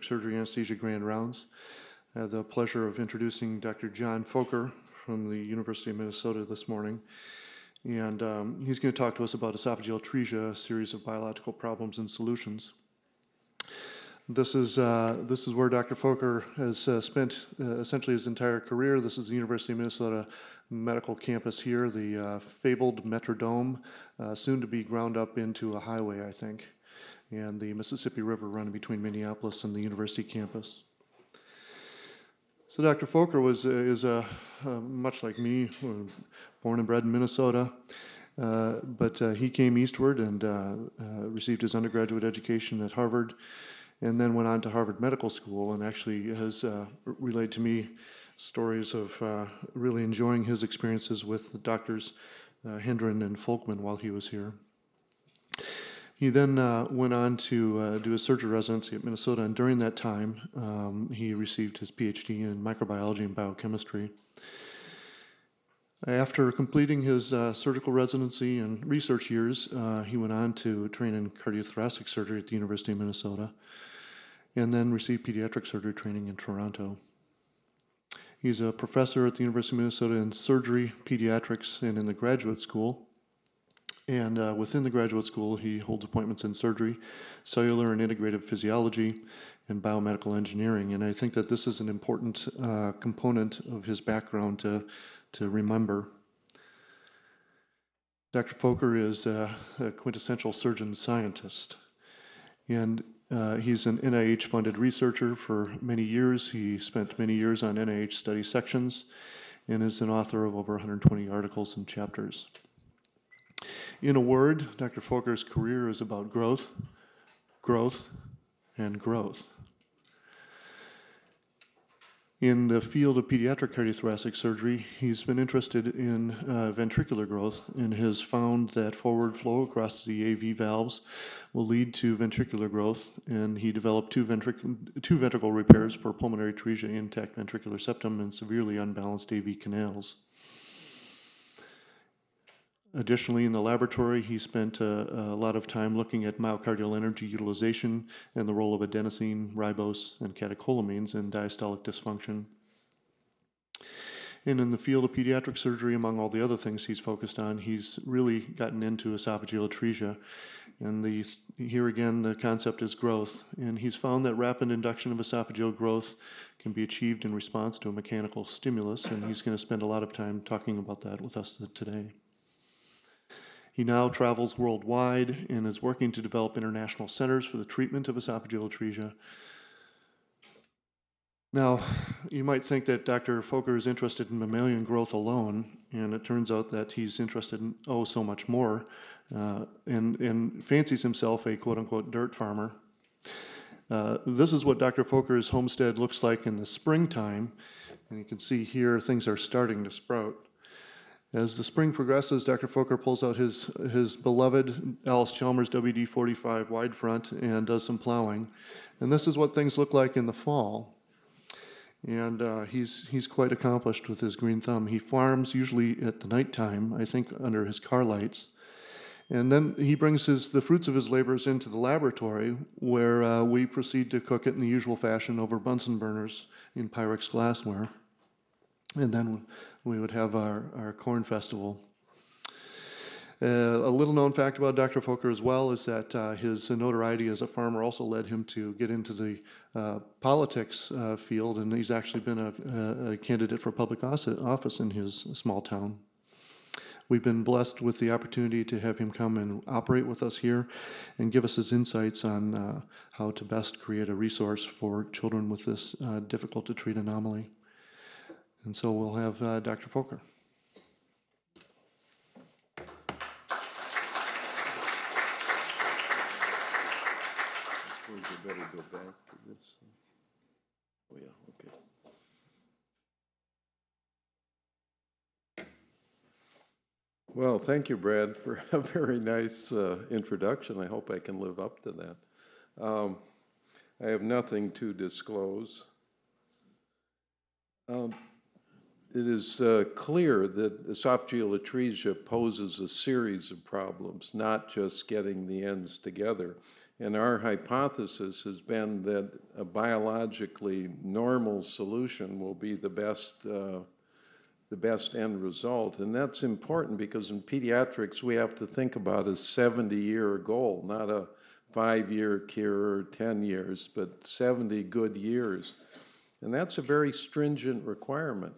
surgery anesthesia grand rounds. I have the pleasure of introducing Dr. John Foker from the University of Minnesota this morning. And he's going to talk to us about esophageal atresia, a series of biological problems and solutions. This is where Dr. Foker has spent essentially his entire career. This is the University of Minnesota medical campus here, the fabled Metrodome, soon to be ground up into a highway, I think, and the Mississippi River running between Minneapolis and the university campus. So Dr. Foker is much like me, born and bred in Minnesota, but he came eastward and received his undergraduate education at Harvard, and then went on to Harvard Medical School, and actually has relayed to me stories of really enjoying his experiences with the doctors Hendren and Folkman while he was here. He then went on to do a surgery residency at Minnesota, and during that time, he received his PhD in microbiology and biochemistry. After completing his surgical residency and research years, he went on to train in cardiothoracic surgery at the University of Minnesota, and then received pediatric surgery training in Toronto. He's a professor at the University of Minnesota in surgery, pediatrics, and in the graduate school. And within the graduate school, he holds appointments in surgery, cellular and integrative physiology, and biomedical engineering. And I think that this is an important component of his background to remember. Dr. Foker is a quintessential surgeon scientist. And he's an NIH-funded researcher for many years. He spent many years on NIH study sections and is an author of over 120 articles and chapters. In a word, Dr. Foker's career is about growth, growth, and growth. In the field of pediatric cardiothoracic surgery, he's been interested in ventricular growth and has found that forward flow across the AV valves will lead to ventricular growth, and he developed two ventricle repairs for pulmonary atresia, intact ventricular septum, and severely unbalanced AV canals. Additionally, in the laboratory, he spent a lot of time looking at myocardial energy utilization and the role of adenosine, ribose, and catecholamines in diastolic dysfunction. And in the field of pediatric surgery, among all the other things he's focused on, he's really gotten into esophageal atresia. And here again, the concept is growth. And he's found that rapid induction of esophageal growth can be achieved in response to a mechanical stimulus, and he's going to spend a lot of time talking about that with us today. He now travels worldwide and is working to develop international centers for the treatment of esophageal atresia. Now, you might think that Dr. Foker is interested in mammalian growth alone, and it turns out that he's interested in so much more, and fancies himself a quote-unquote dirt farmer. This is what Dr. Foker's homestead looks like in the springtime, and you can see here things are starting to sprout. As the spring progresses, Dr. Foker pulls out his beloved Alice Chalmers WD-45 wide front and does some plowing. And this is what things look like in the fall. And he's quite accomplished with his green thumb. He farms usually at the nighttime, I think under his car lights. And then he brings the fruits of his labors into the laboratory, where we proceed to cook it in the usual fashion over Bunsen burners in Pyrex glassware. And then we would have our corn festival. A little known fact about Dr. Foker as well is that his notoriety as a farmer also led him to get into the politics field, and he's actually been a candidate for public office in his small town. We've been blessed with the opportunity to have him come and operate with us here and give us his insights on how to best create a resource for children with this difficult to treat anomaly. And so we'll have Dr. Foker. I suppose you better go back to this. Oh yeah, okay. Well, thank you, Brad, for a very nice introduction. I hope I can live up to that. I have nothing to disclose. It is clear that esophageal atresia poses a series of problems, not just getting the ends together. And our hypothesis has been that a biologically normal solution will be the best end result. And that's important because in pediatrics, we have to think about a 70-year goal, not a 5-year cure or 10 years, but 70 good years. And that's a very stringent requirement.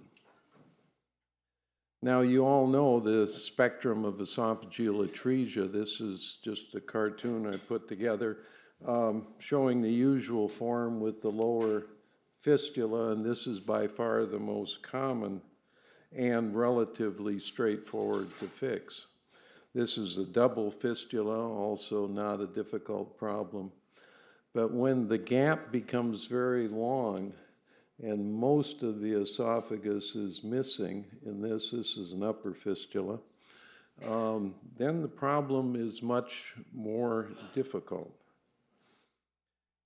Now, you all know the spectrum of esophageal atresia. This is just a cartoon I put together showing the usual form with the lower fistula, and this is by far the most common and relatively straightforward to fix. This is a double fistula, also not a difficult problem. But when the gap becomes very long and most of the esophagus is missing, in this is an upper fistula, then the problem is much more difficult.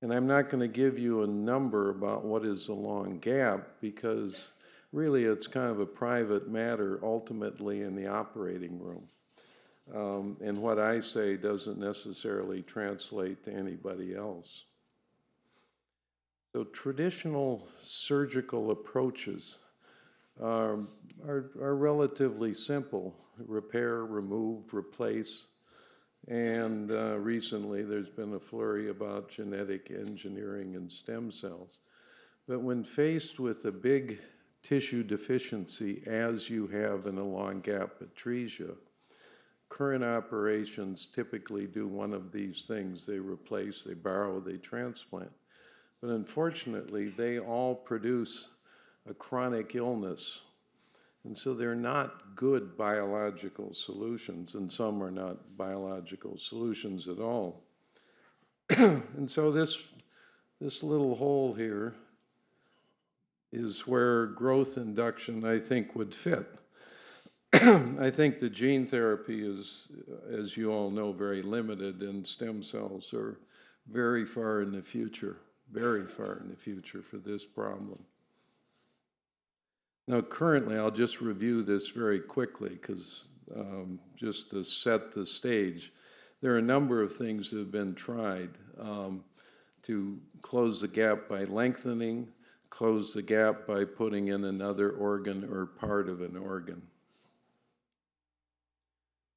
And I'm not going to give you a number about what is a long gap because really it's kind of a private matter ultimately in the operating room. And what I say doesn't necessarily translate to anybody else. So traditional surgical approaches are relatively simple: repair, remove, replace. And recently there's been a flurry about genetic engineering and stem cells. But when faced with a big tissue deficiency, as you have in a long gap atresia, current operations typically do one of these things: they replace, they borrow, they transplant. But unfortunately, they all produce a chronic illness. And so they're not good biological solutions, and some are not biological solutions at all. And so this little hole here is where growth induction, I think, would fit. I think the gene therapy is, as you all know, very limited, and stem cells are very far in the future for this problem. Now, currently, I'll just review this very quickly because just to set the stage, there are a number of things that have been tried to close the gap by lengthening, close the gap by putting in another organ or part of an organ.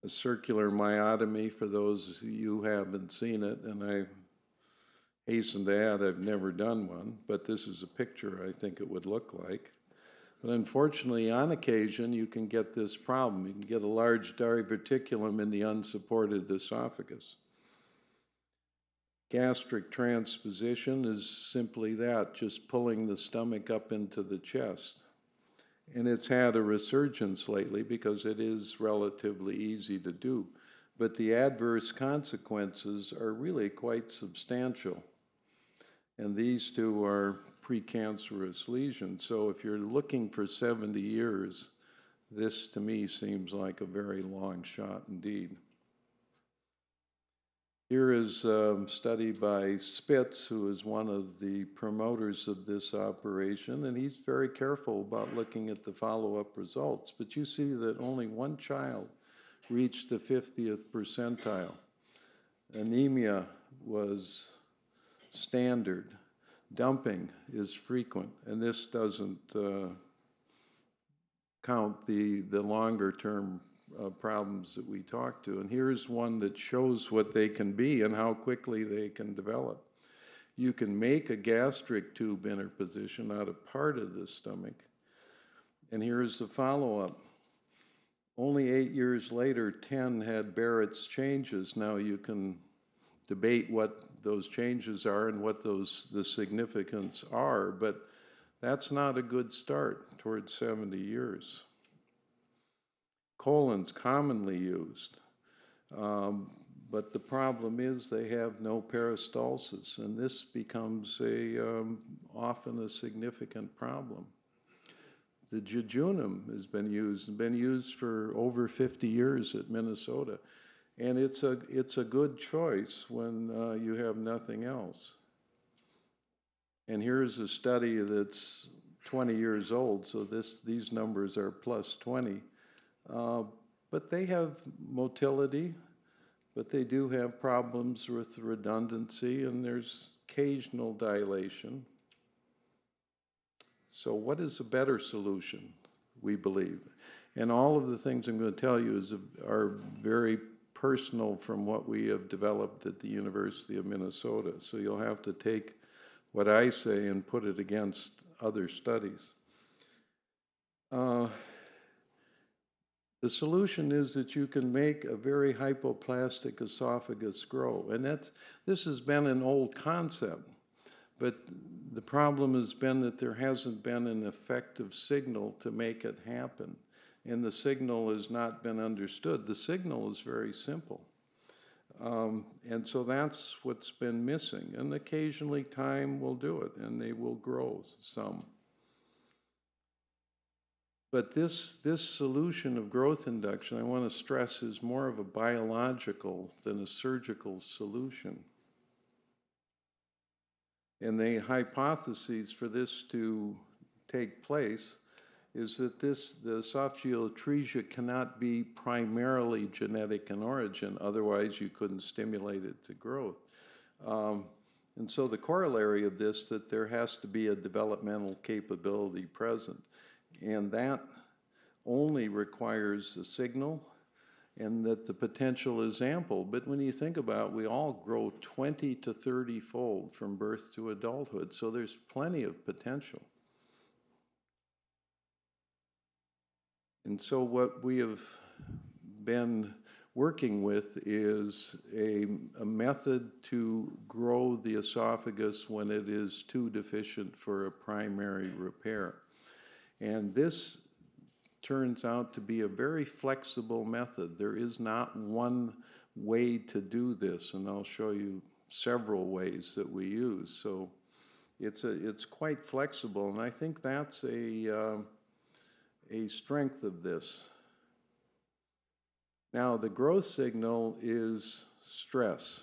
A circular myotomy, for those of you who haven't seen it, and I hasten to add I've never done one, but this is a picture I think it would look like. But unfortunately, on occasion, you can get this problem. You can get a large diverticulum in the unsupported esophagus. Gastric transposition is simply that, just pulling the stomach up into the chest. And it's had a resurgence lately because it is relatively easy to do. But the adverse consequences are really quite substantial. And these two are precancerous lesions. So if you're looking for 70 years, this to me seems like a very long shot indeed. Here is a study by Spitz, who is one of the promoters of this operation, and he's very careful about looking at the follow-up results. But you see that only one child reached the 50th percentile. Anemia was standard. Dumping is frequent, and this doesn't count the longer-term problems that we talk to. And here's one that shows what they can be and how quickly they can develop. You can make a gastric tube interposition out of part of the stomach. And here's the follow-up. Only 8 years later, 10 had Barrett's changes. Now you can debate what those changes are and what the significance are, but that's not a good start towards 70 years. Colon's commonly used, but the problem is they have no peristalsis, and this becomes often a significant problem. The jejunum has been used for over 50 years at Minnesota. And it's a good choice when you have nothing else. And here's a study that's 20 years old, so these numbers are plus 20. But they have motility, but they do have problems with redundancy, and there's occasional dilation. So what is a better solution, we believe? And all of the things I'm going to tell you are very personal from what we have developed at the University of Minnesota. So you'll have to take what I say and put it against other studies. The solution is that you can make a very hypoplastic esophagus grow. And this has been an old concept, but the problem has been that there hasn't been an effective signal to make it happen. And the signal has not been understood. The signal is very simple. And so that's what's been missing. And occasionally time will do it, and they will grow some. But this solution of growth induction, I want to stress, is more of a biological than a surgical solution. And the hypotheses for this to take place is that the esophageal atresia cannot be primarily genetic in origin, otherwise you couldn't stimulate it to growth. And so the corollary of this, that there has to be a developmental capability present. And that only requires a signal, and that the potential is ample. But when you think about it, we all grow 20 to 30-fold from birth to adulthood, so there's plenty of potential. And so what we have been working with is a method to grow the esophagus when it is too deficient for a primary repair. And this turns out to be a very flexible method. There is not one way to do this, and I'll show you several ways that we use. So it's quite flexible, and I think that's a strength of this. Now, the growth signal is stress,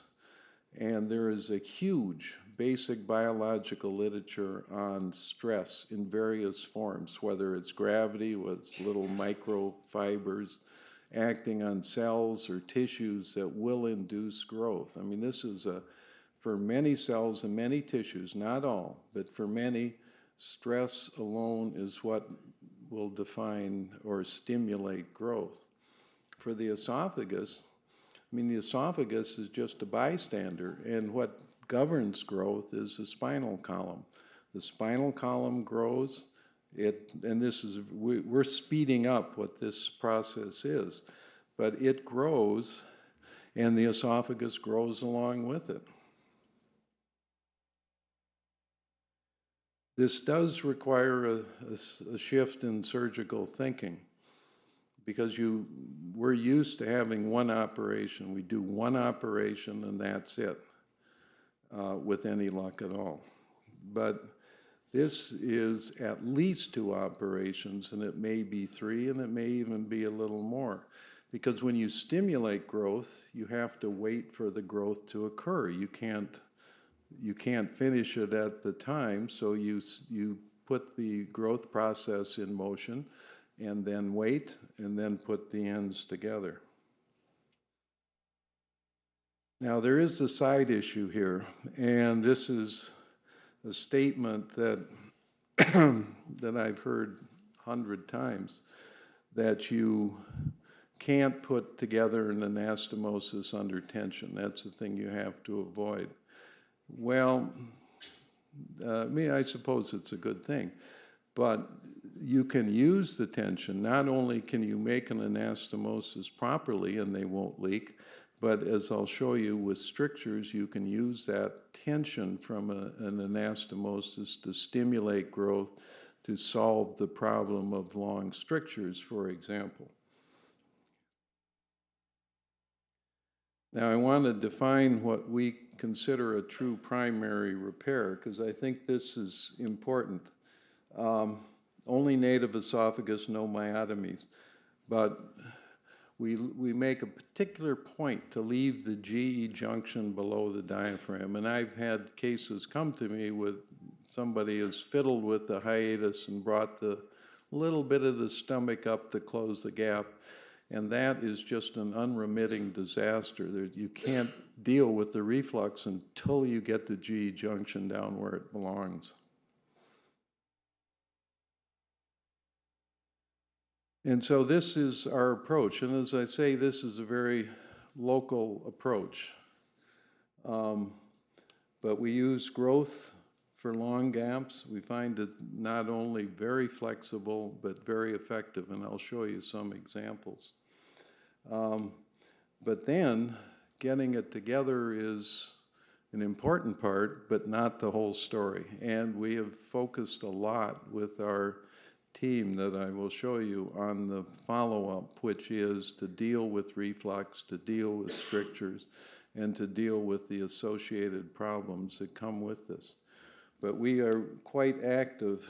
and there is a huge basic biological literature on stress in various forms, whether it's gravity, with little microfibers acting on cells or tissues that will induce growth. I mean, this is for many cells and many tissues, not all, but for many, stress alone is what will define or stimulate growth. For the esophagus, I mean, the esophagus is just a bystander, and what governs growth is the spinal column. The spinal column grows, and this is, we're speeding up what this process is, but it grows, and the esophagus grows along with it. This does require a shift in surgical thinking, because we're used to having one operation. We do one operation and that's it, with any luck at all. But this is at least 2 operations, and it may be 3, and it may even be a little more. Because when you stimulate growth, you have to wait for the growth to occur. You can't finish it at the time, so you put the growth process in motion, and then wait, and then put the ends together. Now, there is a side issue here, and this is a statement that that I've heard 100 times, that you can't put together an anastomosis under tension. That's the thing you have to avoid. Well, I suppose it's a good thing, but you can use the tension. Not only can you make an anastomosis properly and they won't leak, but as I'll show you with strictures, you can use that tension from an anastomosis to stimulate growth to solve the problem of long strictures, for example. Now, I want to define what we consider a true primary repair, because I think this is important. Only native esophagus, no myotomies, but we make a particular point to leave the GE junction below the diaphragm. And I've had cases come to me with somebody who's fiddled with the hiatus and brought the little bit of the stomach up to close the gap. And that is just an unremitting disaster. You can't deal with the reflux until you get the GE junction down where it belongs. And so this is our approach. And as I say, this is a very local approach. But we use growth for long gaps. We find it not only very flexible, but very effective. And I'll show you some examples. But then getting it together is an important part, but not the whole story. And we have focused a lot with our team that I will show you on the follow-up, which is to deal with reflux, to deal with strictures, and to deal with the associated problems that come with this. But we are quite active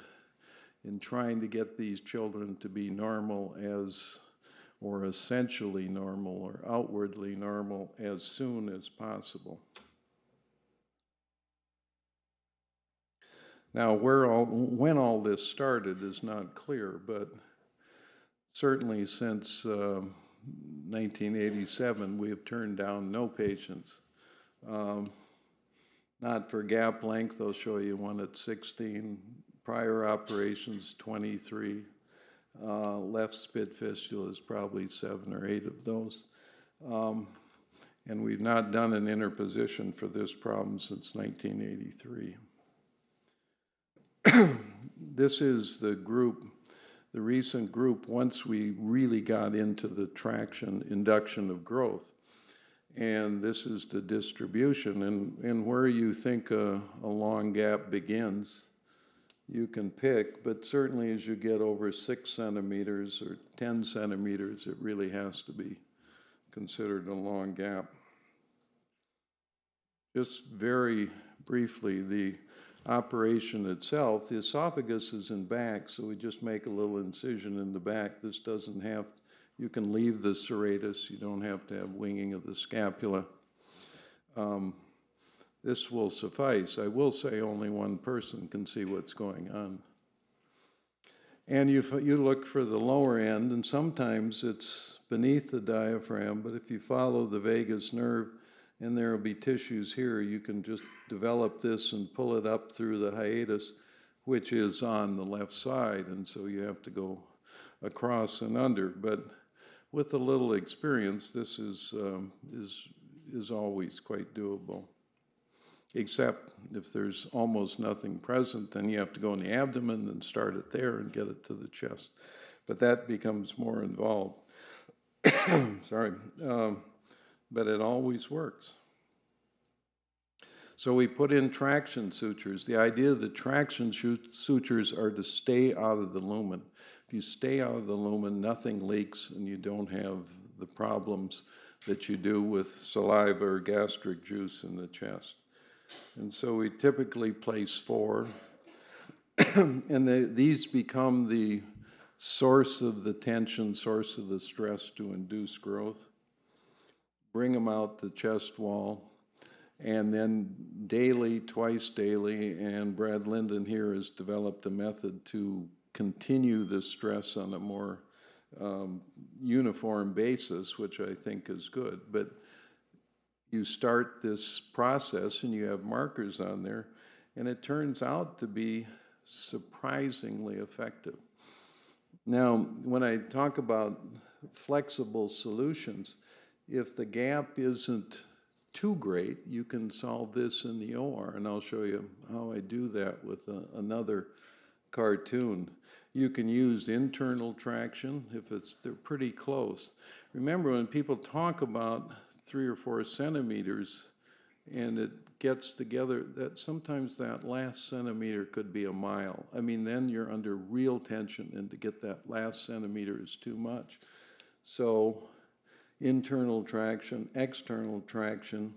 in trying to get these children to be normal or essentially normal or outwardly normal as soon as possible. Now, when all this started is not clear, but certainly since 1987, we have turned down no patients. Not for gap length, I'll show you one at 16, prior operations 23, left spit fistula is probably 7 or 8 of those. And we've not done an interposition for this problem since 1983. This is the group, the recent group, once we really got into the traction induction of growth. And this is the distribution. And where you think a long gap begins, you can pick, but certainly as you get over 6 centimeters or 10 centimeters, it really has to be considered a long gap. Just very briefly, the operation itself, the esophagus is in back, so we just make a little incision in the back. This doesn't have, you can leave the serratus, you don't have to have winging of the scapula. This will suffice. I will say only one person can see what's going on. And you look for the lower end, and sometimes it's beneath the diaphragm, but if you follow the vagus nerve, and there will be tissues here, you can just develop this and pull it up through the hiatus, which is on the left side, and so you have to go across and under. But with a little experience, this is always quite doable. Except if there's almost nothing present, then you have to go in the abdomen and start it there and get it to the chest. But that becomes more involved. Sorry. But it always works. So we put in traction sutures. The idea of the traction sutures are to stay out of the lumen. If you stay out of the lumen, nothing leaks and you don't have the problems that you do with saliva or gastric juice in the chest. And so we typically place 4, and these become the source of the tension, source of the stress to induce growth. Bring them out the chest wall, and then daily, twice daily, and Brad Linden here has developed a method to continue the stress on a more uniform basis, which I think is good. But you start this process and you have markers on there, and it turns out to be surprisingly effective. Now, when I talk about flexible solutions, if the gap isn't too great, you can solve this in the OR, and I'll show you how I do that with another cartoon. You can use internal traction if they're pretty close. Remember, when people talk about 3 or 4 centimeters and it gets together, that sometimes that last centimeter could be a mile. I mean, then you're under real tension, and to get that last centimeter is too much. So internal traction, external traction,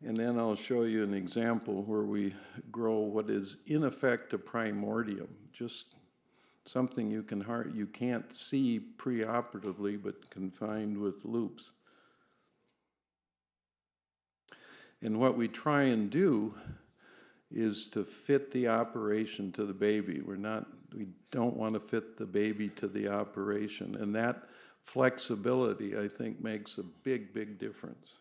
and then I'll show you an example where we grow what is in effect a primordium, just something you can't see preoperatively but confined with loops. And what we try and do is to fit the operation to the baby. We don't want to fit the baby to the operation, and that flexibility, I think, makes a big, big difference.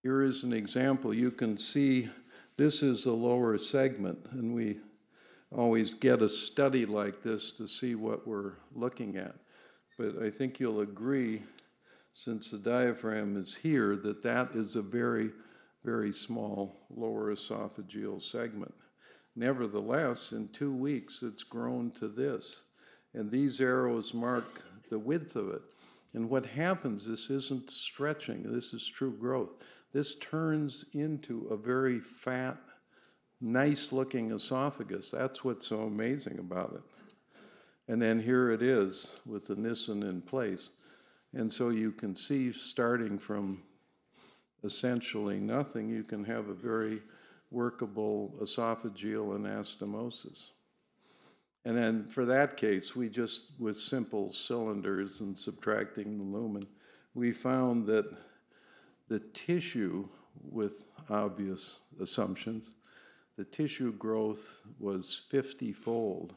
Here is an example. You can see this is the lower segment, and we always get a study like this to see what we're looking at. But I think you'll agree, since the diaphragm is here, that that is a very, very small lower esophageal segment. Nevertheless, in 2 weeks, it's grown to this. And these arrows mark the width of it. And what happens, this isn't stretching, this is true growth. This turns into a very fat, nice-looking esophagus. That's what's so amazing about it. And then here it is with the Nissen in place. And so you can see, starting from essentially nothing, you can have a very workable esophageal anastomosis. And then for that case, we just, with simple cylinders and subtracting the lumen, we found that the tissue, with obvious assumptions, the tissue growth was 50-fold.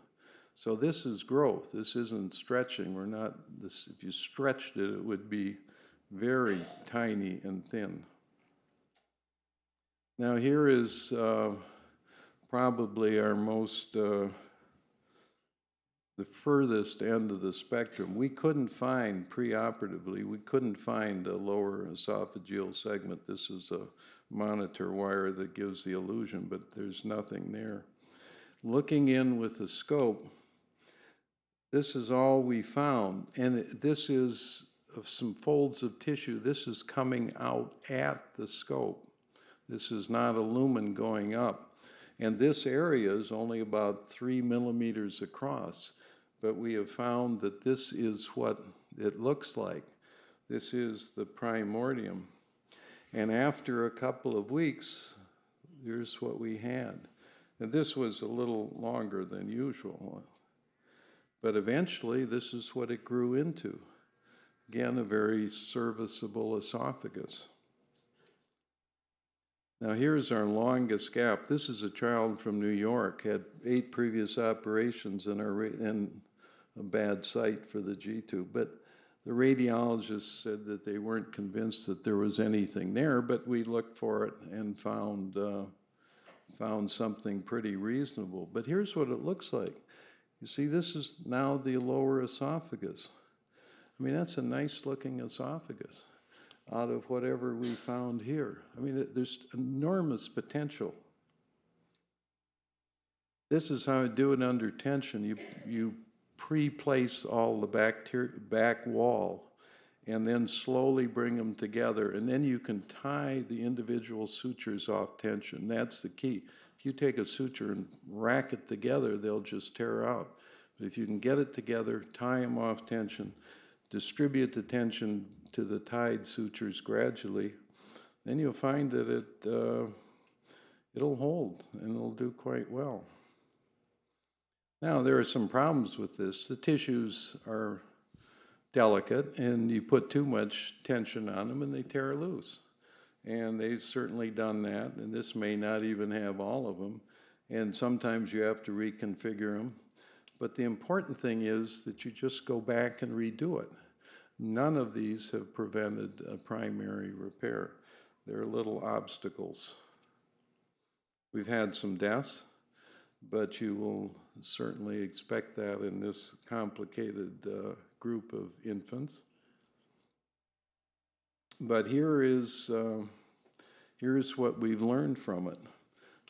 So this is growth. This isn't stretching. We're not, this, if you stretched it, it would be very tiny and thin. Now here is probably our most, the furthest end of the spectrum. We couldn't find preoperatively, we couldn't find a lower esophageal segment. This is a monitor wire that gives the illusion, but there's nothing there. Looking in with the scope, this is all we found. And this is of some folds of tissue. This is coming out at the scope. This is not a lumen going up. And this area is only about 3 millimeters across. But we have found that this is what it looks like. This is the primordium. And after a couple of weeks, here's what we had. And this was a little longer than usual. But eventually, this is what it grew into. Again, a very serviceable esophagus. Now here's our longest gap. This is a child from New York, had 8 previous operations and a bad site for the G-tube. But the radiologist said that they weren't convinced that there was anything there, but we looked for it and found something pretty reasonable. But here's what it looks like. You see, this is now the lower esophagus. I mean, that's a nice looking esophagus out of whatever we found here. I mean, there's enormous potential. This is how I do it under tension. You pre-place all the back wall and then slowly bring them together, and then you can tie the individual sutures off tension. That's the key. If you take a suture and rack it together, they'll just tear out. But if you can get it together, tie them off tension, distribute the tension to the tied sutures gradually, then you'll find that it'll hold and it'll do quite well. Now, there are some problems with this. The tissues are delicate, and you put too much tension on them and they tear loose. And they've certainly done that, and this may not even have all of them. And sometimes you have to reconfigure them. But the important thing is that you just go back and redo it. None of these have prevented a primary repair. They're little obstacles. We've had some deaths, but you will certainly expect that in this complicated group of infants. But here's what we've learned from it.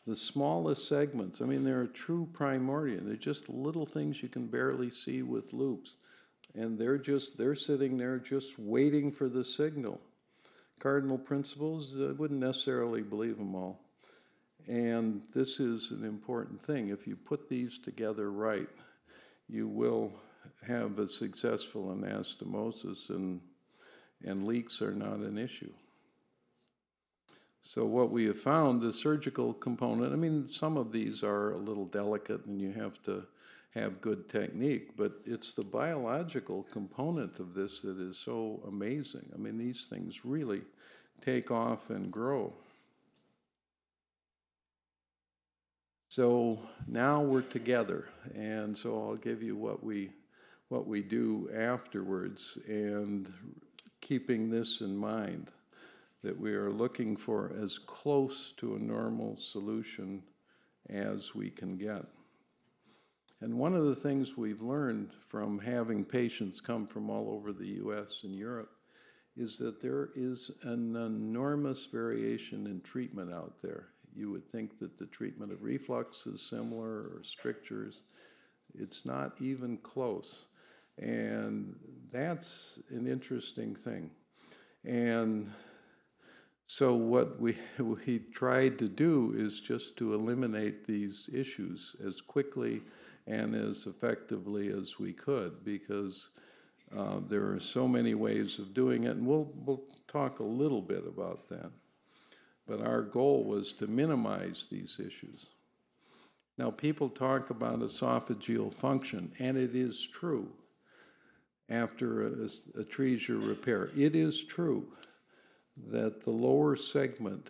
The smallest segments, I mean, they're a true primordium. They're just little things you can barely see with loops. And they're sitting there just waiting for the signal. Cardinal principles, I wouldn't necessarily believe them all. And this is an important thing. If you put these together right, you will have a successful anastomosis, and leaks are not an issue. So what we have found, the surgical component, I mean, some of these are a little delicate and you have to have good technique, but it's the biological component of this that is so amazing. I mean, these things really take off and grow. So now we're together, and so I'll give you what we what we do afterwards, and keeping this in mind, that we are looking for as close to a normal solution as we can get. And one of the things we've learned from having patients come from all over the US and Europe is that there is an enormous variation in treatment out there. You would think that the treatment of reflux is similar, or strictures. It's not even close. And that's an interesting thing. And so what we tried to do is just to eliminate these issues as quickly and as effectively as we could, because there are so many ways of doing it, and we'll talk a little bit about that. But our goal was to minimize these issues. Now, people talk about esophageal function, and it is true after atresia repair. It is true that the lower segment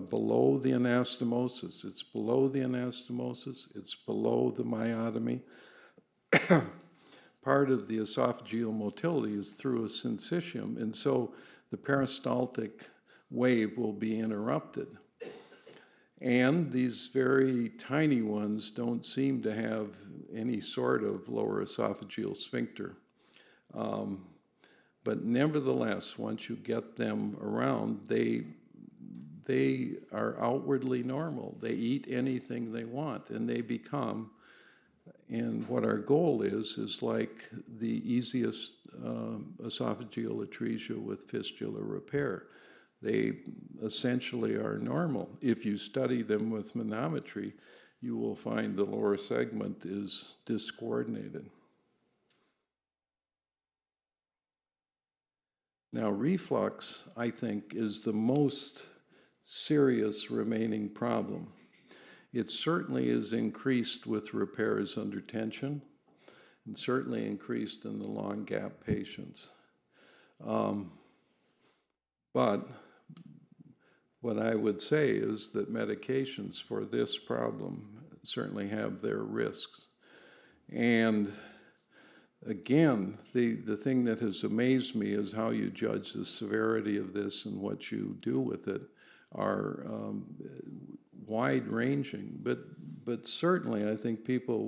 below the anastomosis, it's below the anastomosis, it's below the myotomy. Part of the esophageal motility is through a syncytium, and so the peristaltic wave will be interrupted. And these very tiny ones don't seem to have any sort of lower esophageal sphincter. But nevertheless, once you get them around, they are outwardly normal. They eat anything they want, and they become, and what our goal is like the easiest esophageal atresia with fistula repair. They essentially are normal. If you study them with manometry, you will find the lower segment is discoordinated. Now, reflux, I think, is the most serious remaining problem. It certainly is increased with repairs under tension, and certainly increased in the long gap patients. But what I would say is that medications for this problem certainly have their risks. And again, the thing that has amazed me is how you judge the severity of this, and what you do with it are wide-ranging. But certainly I think people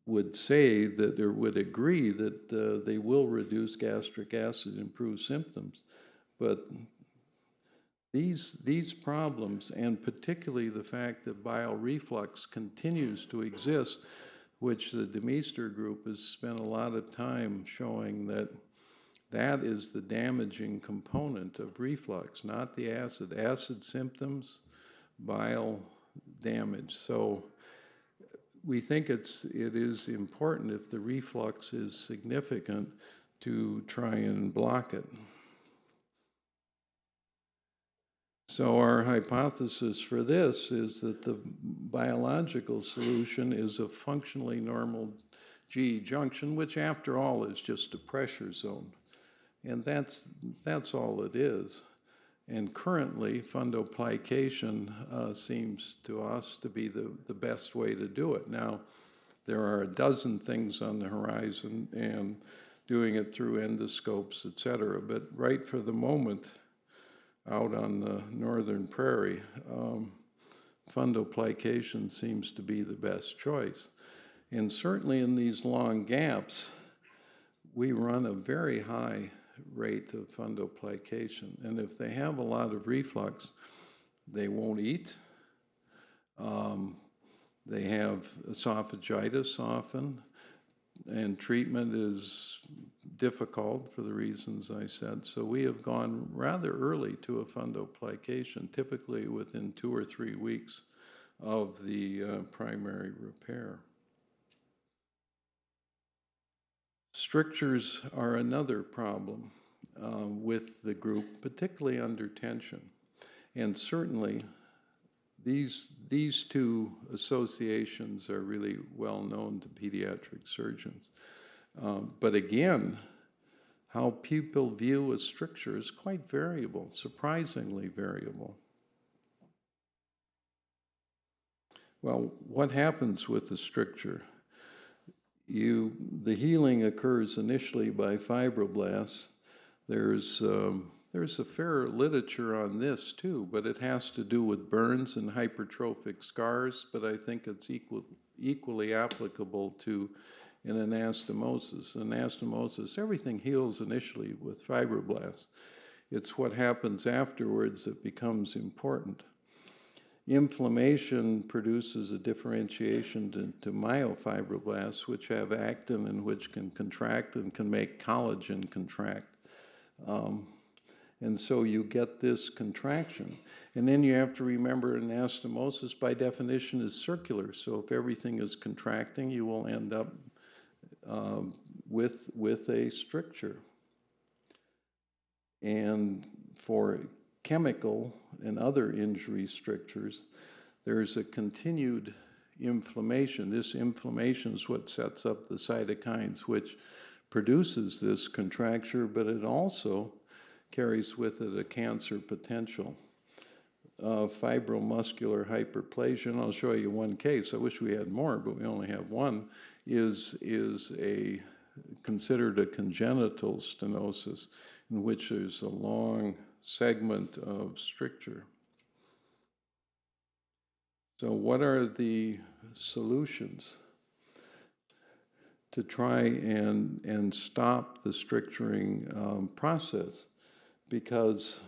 would say that, or would agree that they will reduce gastric acid, improve symptoms. But these problems, and particularly the fact that bile reflux continues to exist, which the Demeester group has spent a lot of time showing that that is the damaging component of reflux, not the acid. Acid symptoms, bile damage. So we think it is important, if the reflux is significant, to try and block it. So our hypothesis for this is that the biological solution is a functionally normal GE junction, which after all is just a pressure zone. And that's all it is. And currently, fundoplication seems to us to be the best way to do it. Now, there are a dozen things on the horizon, and doing it through endoscopes, et cetera. But right for the moment, out on the northern prairie, fundoplication seems to be the best choice. And certainly in these long gaps, we run a very high rate of fundoplication. And if they have a lot of reflux, they won't eat. They have esophagitis often, and treatment is difficult for the reasons I said. So we have gone rather early to a fundoplication, typically within 2 or 3 weeks of the primary repair. Strictures are another problem with the group, particularly under tension. And certainly these two associations are really well known to pediatric surgeons. But again, how people view a stricture is quite variable, surprisingly variable. Well, what happens with a stricture? the healing occurs initially by fibroblasts. There's a fair literature on this too, but it has to do with burns and hypertrophic scars, but I think it's equally applicable to an anastomosis. Anastomosis, everything heals initially with fibroblasts. It's what happens afterwards that becomes important. Inflammation produces a differentiation to myofibroblasts, which have actin and which can contract and can make collagen contract. And so you get this contraction. And then you have to remember anastomosis by definition is circular. So if everything is contracting, you will end up with a stricture. And for chemical and other injury strictures, there's a continued inflammation. This inflammation is what sets up the cytokines, which produces this contracture, but it also carries with it a cancer potential. Fibromuscular hyperplasia, and I'll show you one case, I wish we had more, but we only have one, is considered a congenital stenosis in which there's a long segment of stricture. So what are the solutions to try and stop the stricturing process? Because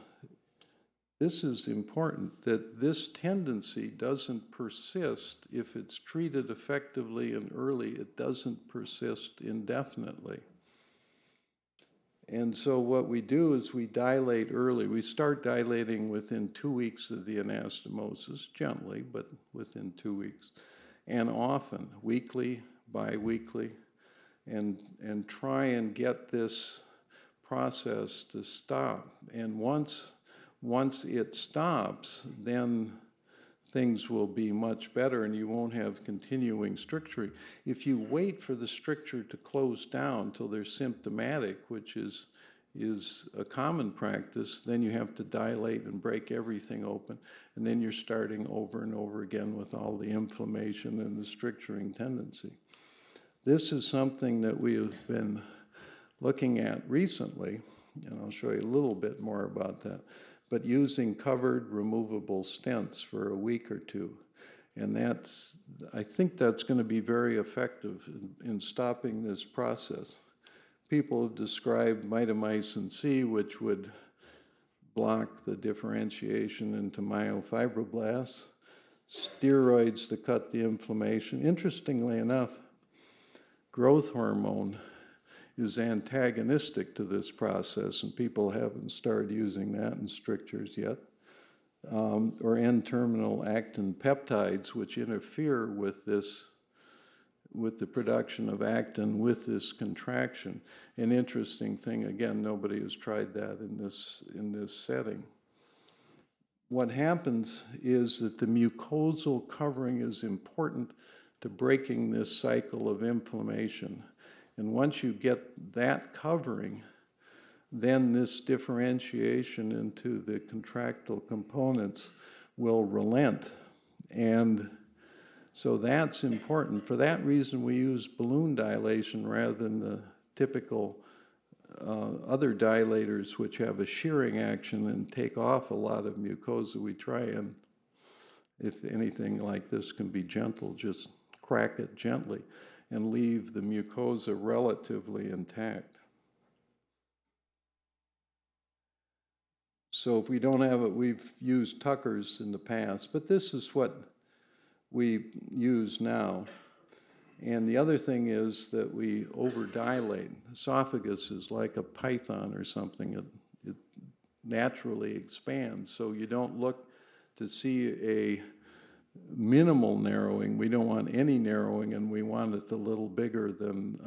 this is important, that this tendency doesn't persist if it's treated effectively and early. It doesn't persist indefinitely. And so what we do is we dilate early. We start dilating within 2 weeks of the anastomosis, gently, but within 2 weeks, and often, weekly, biweekly, and try and get this process to stop. And once it stops, then things will be much better and you won't have continuing stricture. If you wait for the stricture to close down till they're symptomatic, which is a common practice, then you have to dilate and break everything open, and then you're starting over and over again with all the inflammation and the stricturing tendency. This is something that we have been looking at recently, and I'll show you a little bit more about that, but using covered removable stents for a week or two. And I think that's going to be very effective in stopping this process. People have described mitomycin C, which would block the differentiation into myofibroblasts, steroids to cut the inflammation. Interestingly enough, growth hormone is antagonistic to this process, and people haven't started using that in strictures yet. Or N-terminal actin peptides, which interfere with the production of actin with this contraction. An interesting thing, again, nobody has tried that in this setting. What happens is that the mucosal covering is important to breaking this cycle of inflammation. And once you get that covering, then this differentiation into the contractile components will relent. And so that's important. For that reason, we use balloon dilation rather than the typical other dilators, which have a shearing action and take off a lot of mucosa. We try and, if anything like this can be gentle, just crack it gently and leave the mucosa relatively intact. So if we don't have it, we've used Tucker's in the past, but this is what we use now. And the other thing is that we overdilate. Esophagus is like a python or something. It naturally expands, so you don't look to see a minimal narrowing. We don't want any narrowing, and we want it a little bigger than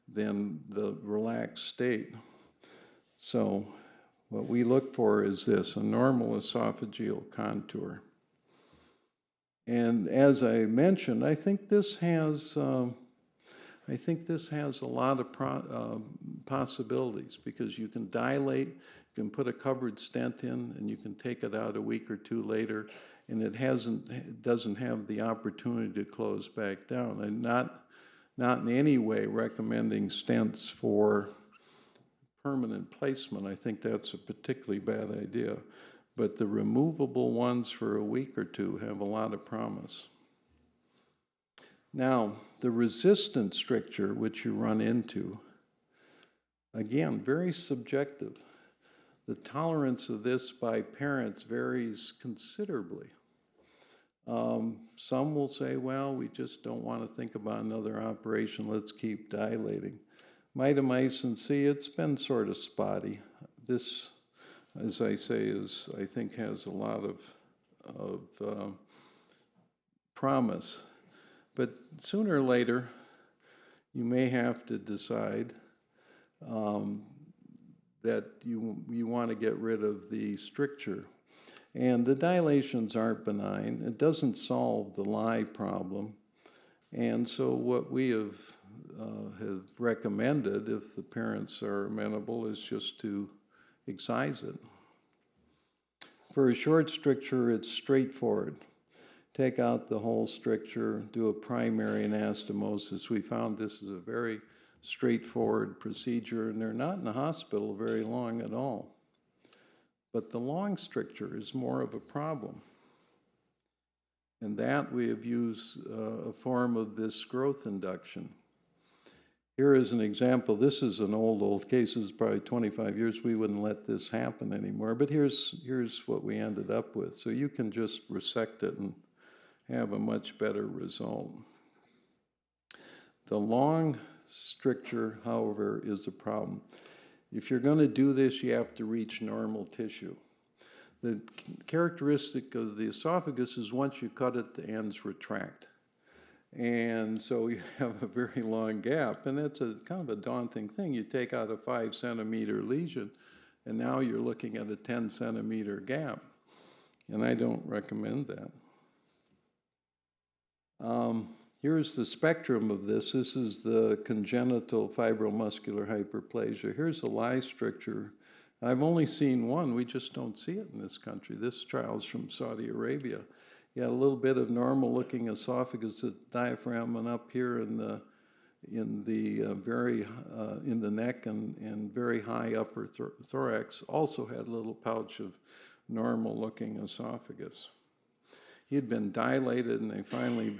the relaxed state. So what we look for is this, a normal esophageal contour. And as I mentioned, I think this has a lot of possibilities, because you can dilate, you can put a covered stent in, and you can take it out a week or two later, and it doesn't have the opportunity to close back down. And not in any way recommending stents for permanent placement. I think that's a particularly bad idea. But the removable ones for a week or two have a lot of promise. Now, the resistant stricture, which you run into, again, very subjective. The tolerance of this by parents varies considerably. Some will say, well, we just don't want to think about another operation, let's keep dilating. Mitomycin C, it's been sort of spotty. This, as I say, I think has a lot of promise. But sooner or later, you may have to decide that you want to get rid of the stricture. And the dilations aren't benign. It doesn't solve the lie problem. And so what we have recommended, if the parents are amenable, is just to excise it. For a short stricture, it's straightforward. Take out the whole stricture, do a primary anastomosis. We found this is a very straightforward procedure, and they're not in the hospital very long at all. But the long stricture is more of a problem. And that we have used a form of this growth induction. Here is an example. This is an old case. This is probably 25 years. We wouldn't let this happen anymore. But here's what we ended up with. So you can just resect it and have a much better result. The long stricture, however, is a problem. If you're going to do this, you have to reach normal tissue. The characteristic of the esophagus is once you cut it, the ends retract. And so you have a very long gap, and it's a kind of a daunting thing. You take out a 5-centimeter lesion, and now you're looking at a 10-centimeter gap. And I don't recommend that. Here's the spectrum of this. This is the congenital fibromuscular hyperplasia. Here's a lie stricture. I've only seen one. We just don't see it in this country. This trial's from Saudi Arabia. You had a little bit of normal-looking esophagus, the diaphragm, and up here in the neck and very high upper thorax also had a little pouch of normal-looking esophagus. He had been dilated, and they finally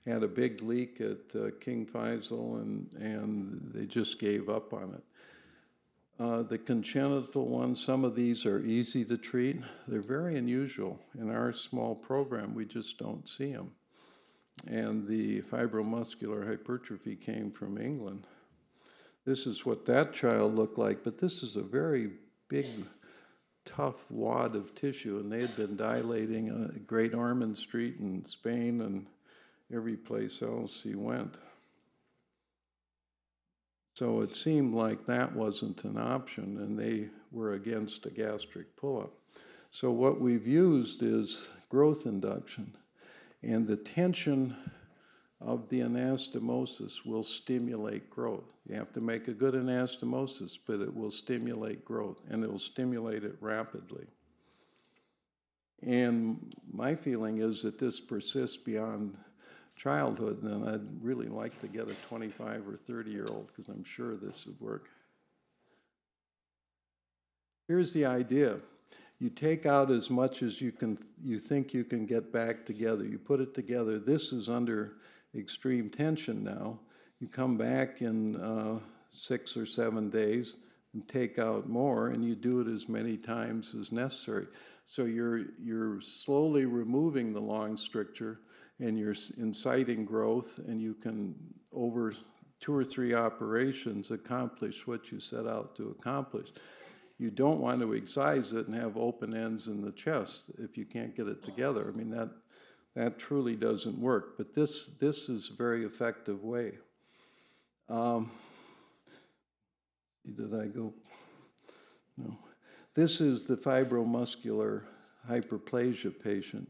had a big leak at King Faisal, and they just gave up on it. The congenital ones, some of these are easy to treat. They're very unusual. In our small program, we just don't see them. And the fibromuscular hypertrophy came from England. This is what that child looked like, but this is a very big, tough wad of tissue, and they had been dilating Great Ormond Street in Spain and every place else he went. So it seemed like that wasn't an option, and they were against a gastric pull-up. So what we've used is growth induction, and the tension of the anastomosis will stimulate growth. You have to make a good anastomosis, but it will stimulate growth, and it will stimulate it rapidly. And my feeling is that this persists beyond childhood, then I'd really like to get a 25 or 30-year-old, because I'm sure this would work. Here's the idea. You take out as much as you think you can get back together. You put it together. This is under extreme tension now. You come back in 6 or 7 days and take out more, and you do it as many times as necessary. So you're slowly removing the long stricture, and you're inciting growth, and you can, over 2 or 3 operations, accomplish what you set out to accomplish. You don't want to excise it and have open ends in the chest if you can't get it together. I mean, that truly doesn't work, but this is a very effective way. Did I go? No. This is the fibromuscular hyperplasia patient,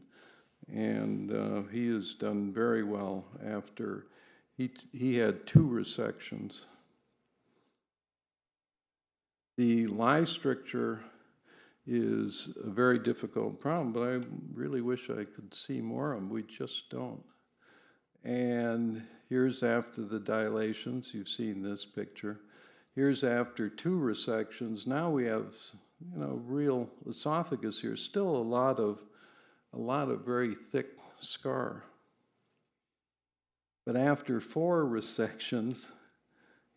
and he has done very well after he had 2 resections. The lie stricture is a very difficult problem, but I really wish I could see more of them. We just don't. And here's after the dilations. You've seen this picture. Here's after 2 resections. Now we have, real esophagus here. Still a lot of very thick scar. But after 4 resections,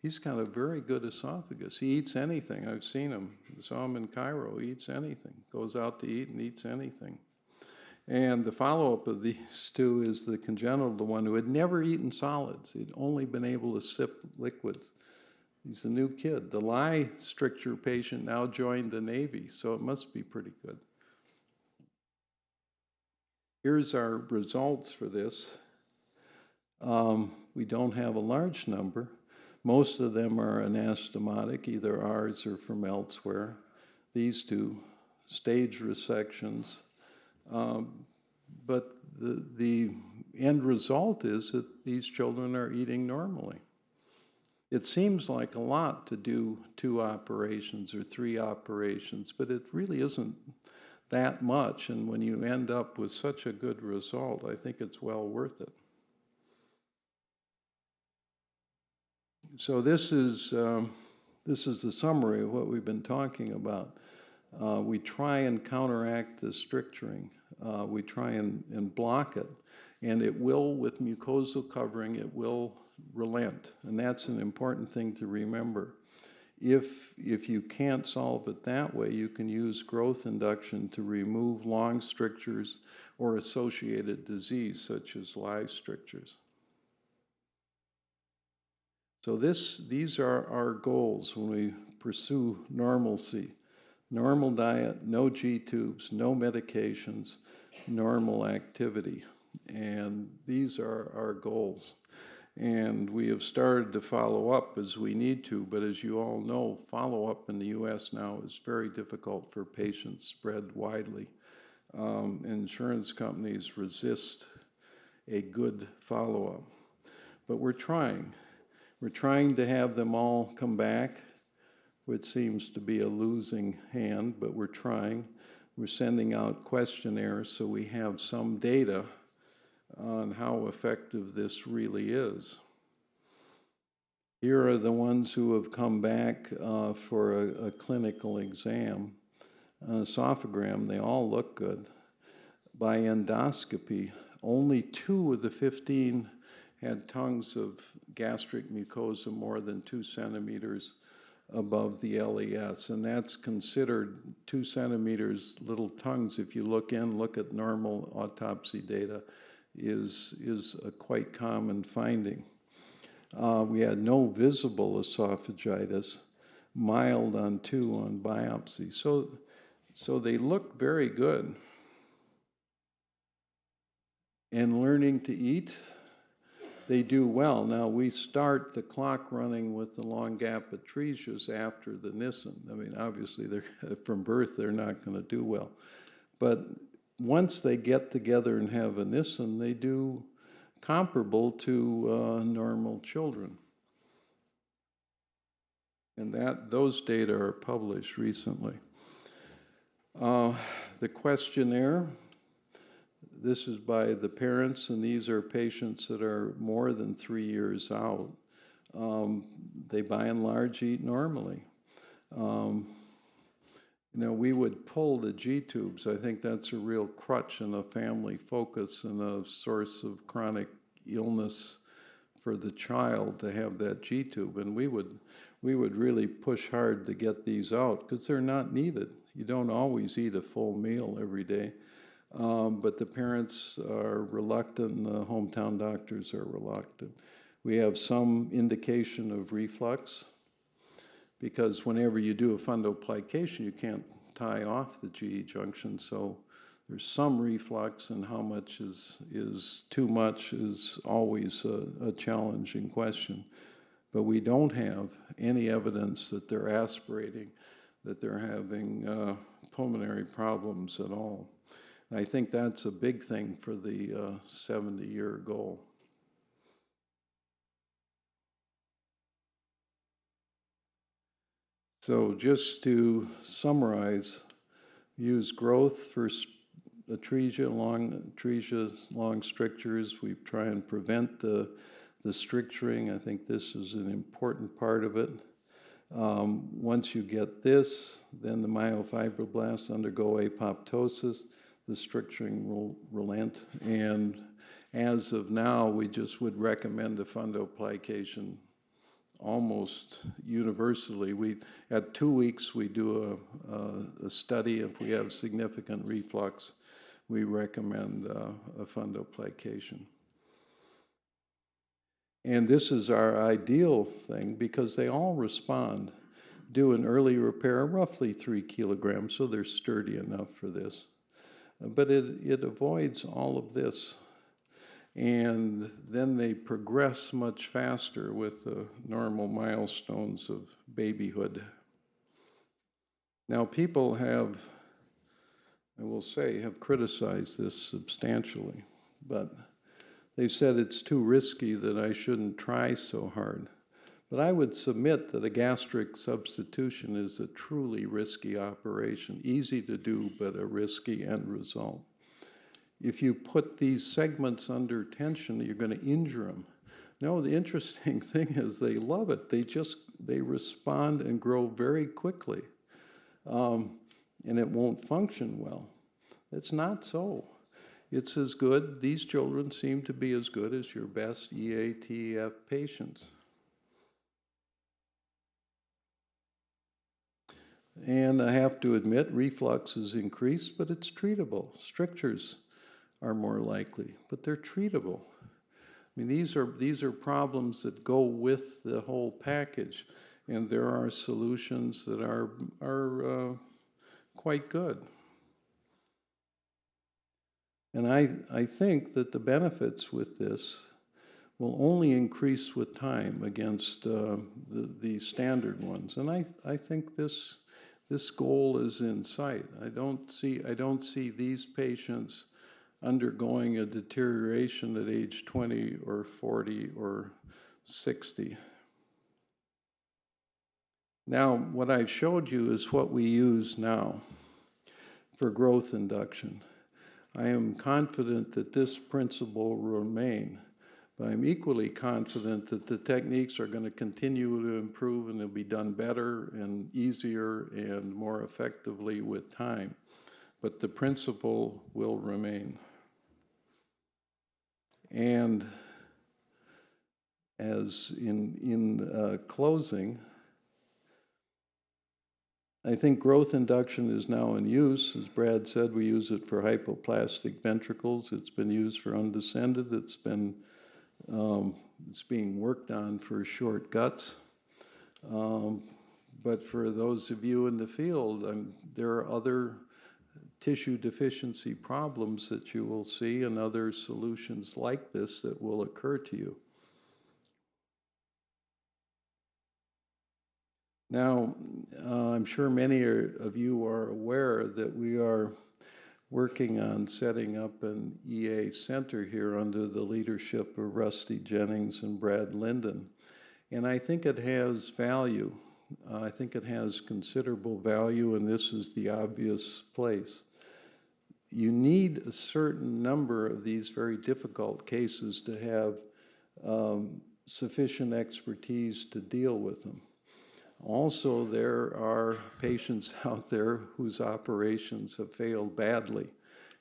he's got a very good esophagus. He eats anything. I've seen him. I saw him in Cairo. He eats anything. Goes out to eat and eats anything. And the follow-up of these 2 is the congenital, the one who had never eaten solids. He'd only been able to sip liquids. He's a new kid. The lie stricture patient now joined the Navy, so it must be pretty good. Here's our results for this. We don't have a large number. Most of them are anastomotic, either ours or from elsewhere. These 2, stage resections. But the end result is that these children are eating normally. It seems like a lot to do 2 operations or 3 operations, but it really isn't that much. And when you end up with such a good result, I think it's well worth it. So this is the summary of what we've been talking about. We try and counteract the stricturing. We try and block it. And it will, with mucosal covering, it will relent. And that's an important thing to remember. If you can't solve it that way, you can use growth induction to remove long strictures or associated disease, such as lie strictures. So these are our goals when we pursue normalcy. Normal diet, no G-tubes, no medications, normal activity. And these are our goals. And we have started to follow up as we need to, but as you all know, follow-up in the US now is very difficult for patients spread widely. Insurance companies resist a good follow-up. But we're trying. We're trying to have them all come back, which seems to be a losing hand, but we're trying. We're sending out questionnaires so we have some data on how effective this really is. Here are the ones who have come back for a clinical exam. Esophagram, they all look good. By endoscopy, only 2 of the 15 had tongues of gastric mucosa more than 2 centimeters above the LES, and that's considered 2 centimeters little tongues. If you look at normal autopsy data, is a quite common finding. We had no visible esophagitis, mild on 2 on biopsy. So they look very good. And learning to eat, they do well. Now, we start the clock running with the long gap atresias after the Nissen. I mean, obviously, from birth, they're not going to do well. But once they get together and have a Nissen, they do comparable to normal children. And those data are published recently. The questionnaire, this is by the parents, and these are patients that are more than 3 years out. They by and large eat normally. We would pull the G-tubes. I think that's a real crutch and a family focus and a source of chronic illness for the child to have that G-tube. And we would really push hard to get these out because they're not needed. You don't always eat a full meal every day. But the parents are reluctant and the hometown doctors are reluctant. We have some indication of reflux because whenever you do a fundoplication, you can't tie off the GE junction. So there's some reflux, and how much is too much is always a challenging question. But we don't have any evidence that they're aspirating, that they're having pulmonary problems at all. And I think that's a big thing for the 70-year goal. So just to summarize, use growth for atresia, long strictures. We try and prevent the stricturing. I think this is an important part of it. Once you get this, then the myofibroblasts undergo apoptosis. The stricturing will relent. And as of now, we just would recommend a fundoplication almost universally. At 2 weeks, we do a study. If we have significant reflux, we recommend a fundoplication. And this is our ideal thing because they all respond. Do an early repair, roughly 3 kilograms, so they're sturdy enough for this. But it avoids all of this. And then they progress much faster with the normal milestones of babyhood. Now, people have, I will say, have criticized this substantially, but they said it's too risky, that I shouldn't try so hard. But I would submit that a gastric substitution is a truly risky operation, easy to do, but a risky end result. If you put these segments under tension, you're going to injure them. No, the interesting thing is they love it. They respond and grow very quickly, and it won't function well. It's not so. It's as good. These children seem to be as good as your best EATF patients. And I have to admit, reflux is increased, but it's treatable. Strictures are more likely, but they're treatable. I mean, these are problems that go with the whole package, and there are solutions that are quite good. And I think that the benefits with this will only increase with time against the standard ones. And I think this goal is in sight. I don't see these patients undergoing a deterioration at age 20 or 40 or 60. Now, what I've showed you is what we use now for growth induction. I am confident that this principle will remain, but I'm equally confident that the techniques are going to continue to improve, and they'll be done better and easier and more effectively with time. But the principle will remain. And as in closing, I think growth induction is now in use. As Brad said, we use it for hypoplastic ventricles. It's been used for undescended. It's being worked on for short guts. But for those of you in the field, there are other tissue deficiency problems that you will see, and other solutions like this that will occur to you. Now, I'm sure many of you are aware that we are working on setting up an EA center here under the leadership of Rusty Jennings and Brad Linden. And I think it has value. I think it has considerable value, and this is the obvious place. You need a certain number of these very difficult cases to have sufficient expertise to deal with them. Also, there are patients out there whose operations have failed badly,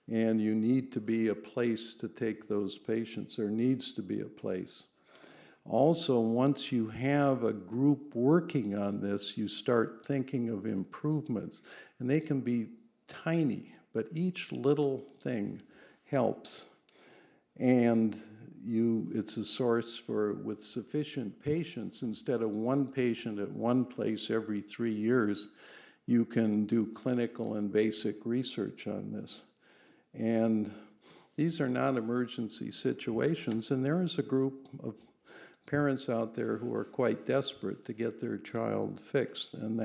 and you need to be a place to take those patients. There needs to be a place. Also, once you have a group working on this, you start thinking of improvements, and they can be tiny, but each little thing helps. And it's a source for, with sufficient patients, instead of one patient at one place every 3 years, you can do clinical and basic research on this. And these are not emergency situations, and there is a group of parents out there who are quite desperate to get their child fixed, and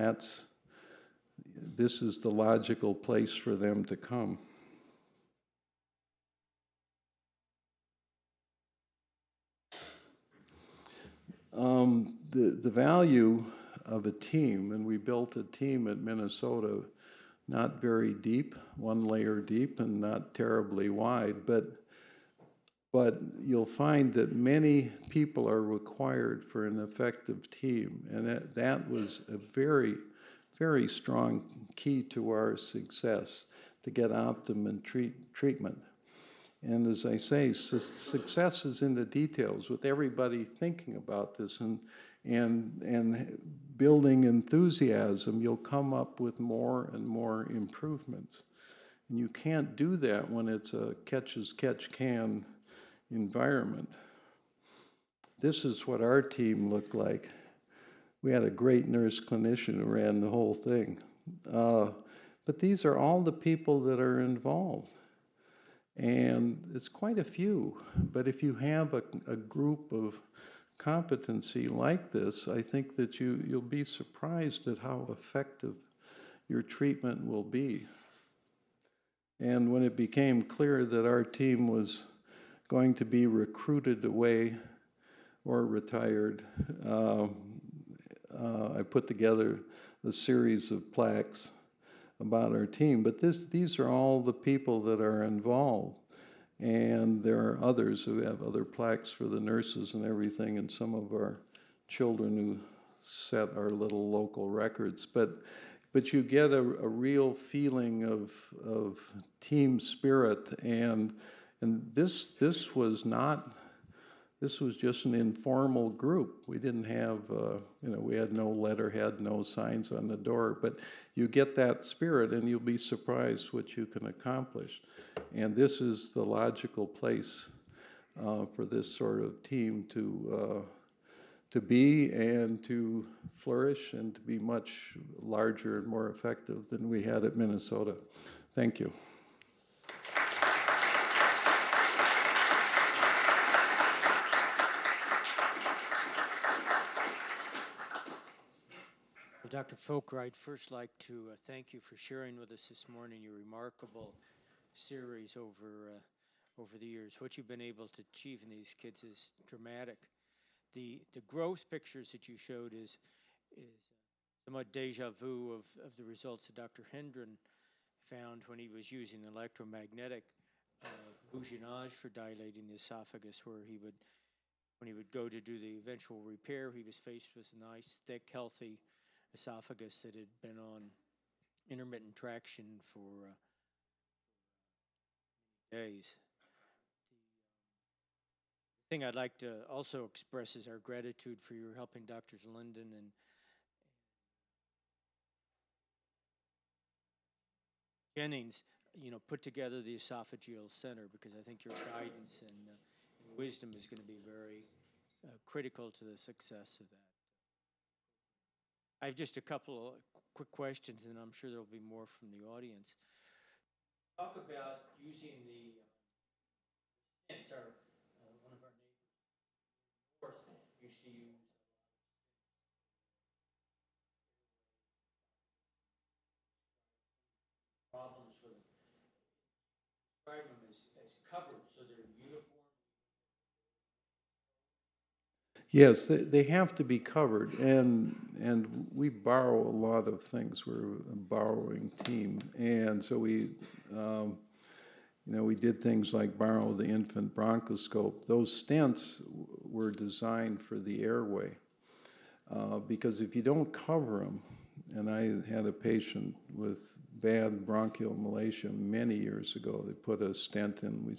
this is the logical place for them to come. The value of a team, and we built a team at Minnesota not very deep, one layer deep, and not terribly wide, but you'll find that many people are required for an effective team, and that was a very, very strong key to our success, to get optimum treatment. And as I say, success is in the details, with everybody thinking about this and building enthusiasm. You'll come up with more and more improvements. And you can't do that when it's a catch-as-catch-can environment. This is what our team looked like. We had a great nurse clinician who ran the whole thing. But these are all the people that are involved. And it's quite a few. But if you have a group of competency like this, I think that you'll be surprised at how effective your treatment will be. And when it became clear that our team was going to be recruited away or retired, I put together a series of plaques about our team. But these are all the people that are involved. And there are others who have other plaques for the nurses and everything, and some of our children who set our little local records. But you get a real feeling of team spirit, and this was not. This was just an informal group. We didn't have, we had no letterhead, no signs on the door, but you get that spirit and you'll be surprised what you can accomplish. And this is the logical place for this sort of team to be and to flourish and to be much larger and more effective than we had at Minnesota. Thank you. Well, Dr. Foker, I'd first like to thank you for sharing with us this morning your remarkable series over the years. What you've been able to achieve in these kids is dramatic. The growth pictures that you showed is somewhat deja vu of the results that Dr. Hendren found when he was using electromagnetic bouginage for dilating the esophagus, where when he would go to do the eventual repair, he was faced with a nice, thick, healthy esophagus that had been on intermittent traction for days. The thing I'd like to also express is our gratitude for your helping Drs. Linden and Jennings, put together the Esophageal Center, because I think your guidance and wisdom is going to be very critical to the success of that. I have just a couple of quick questions, and I'm sure there will be more from the audience. Talk about using the stents. One of our neighbors, north, used to use problems with describe them as covered, so they're uniform. Yes, they have to be covered, and we borrow a lot of things. We're a borrowing team, and so we did things like borrow the infant bronchoscope. Those stents were designed for the airway, because if you don't cover them, and I had a patient with bad bronchial malacia many years ago. They put a stent in.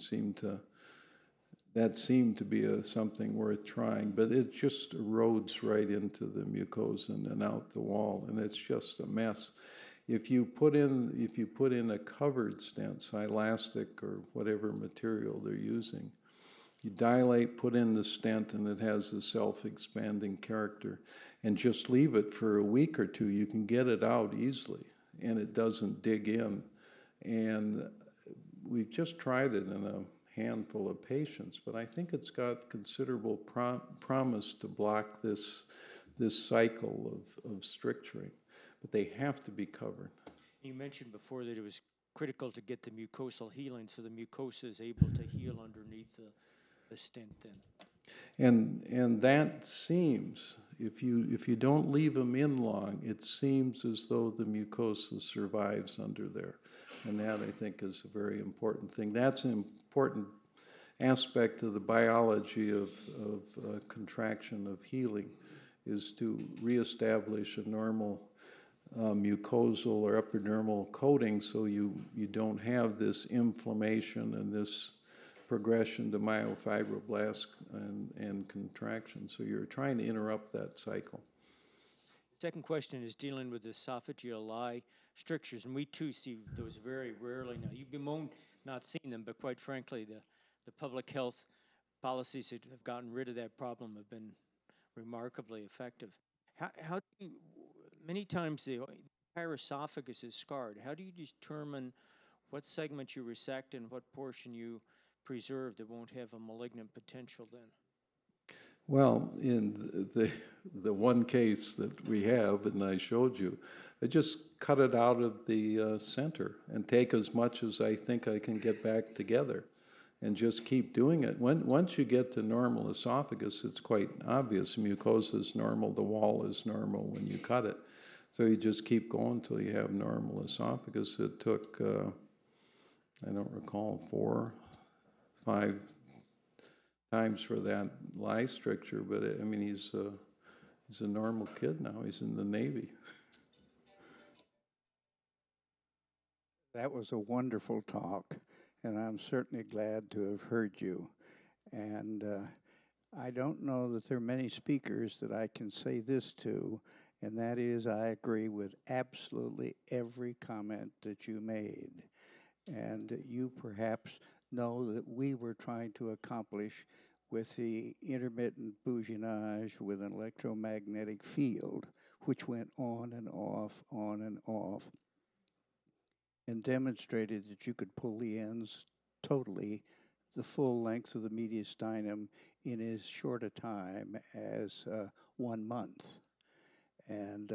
That seemed to be something worth trying, but it just erodes right into the mucosa and then out the wall, and it's just a mess. If you put in a covered stent, Silastic or whatever material they're using, you dilate, put in the stent, and it has a self-expanding character, and just leave it for a week or two. You can get it out easily, and it doesn't dig in. And we've just tried it in a handful of patients, but I think it's got considerable promise to block this cycle of stricturing. But they have to be covered. You mentioned before that it was critical to get the mucosal healing, so the mucosa is able to heal underneath the stent then. And that seems, if you don't leave them in long, it seems as though the mucosa survives under there. And that, I think, is a very important thing. That's an important aspect of the biology of contraction, of healing, is to reestablish a normal mucosal or epidermal coating so you don't have this inflammation and this progression to myofibroblast and contraction. So you're trying to interrupt that cycle. Second question is dealing with esophageal lie strictures, and we too see those very rarely now. You bemoan not seeing them, but quite frankly, the public health policies that have gotten rid of that problem have been remarkably effective. How do you, many times the entire esophagus is scarred. How do you determine what segment you resect and what portion you preserve that won't have a malignant potential then? Well, in the one case that we have, and I showed you, I just cut it out of the center and take as much as I think I can get back together, and just keep doing it. Once you get to normal esophagus, it's quite obvious. Mucosa is normal, the wall is normal when you cut it. So you just keep going until you have normal esophagus. It took, I don't recall, 4, 5 times for that lie stricture, but I mean, he's a normal kid now. He's in the Navy. That was a wonderful talk, and I'm certainly glad to have heard you. And I don't know that there are many speakers that I can say this to, and that is I agree with absolutely every comment that you made. And you perhaps know that we were trying to accomplish with the intermittent bouginage with an electromagnetic field, which went on and off, and demonstrated that you could pull the ends totally the full length of the mediastinum in as short a time as 1 month. And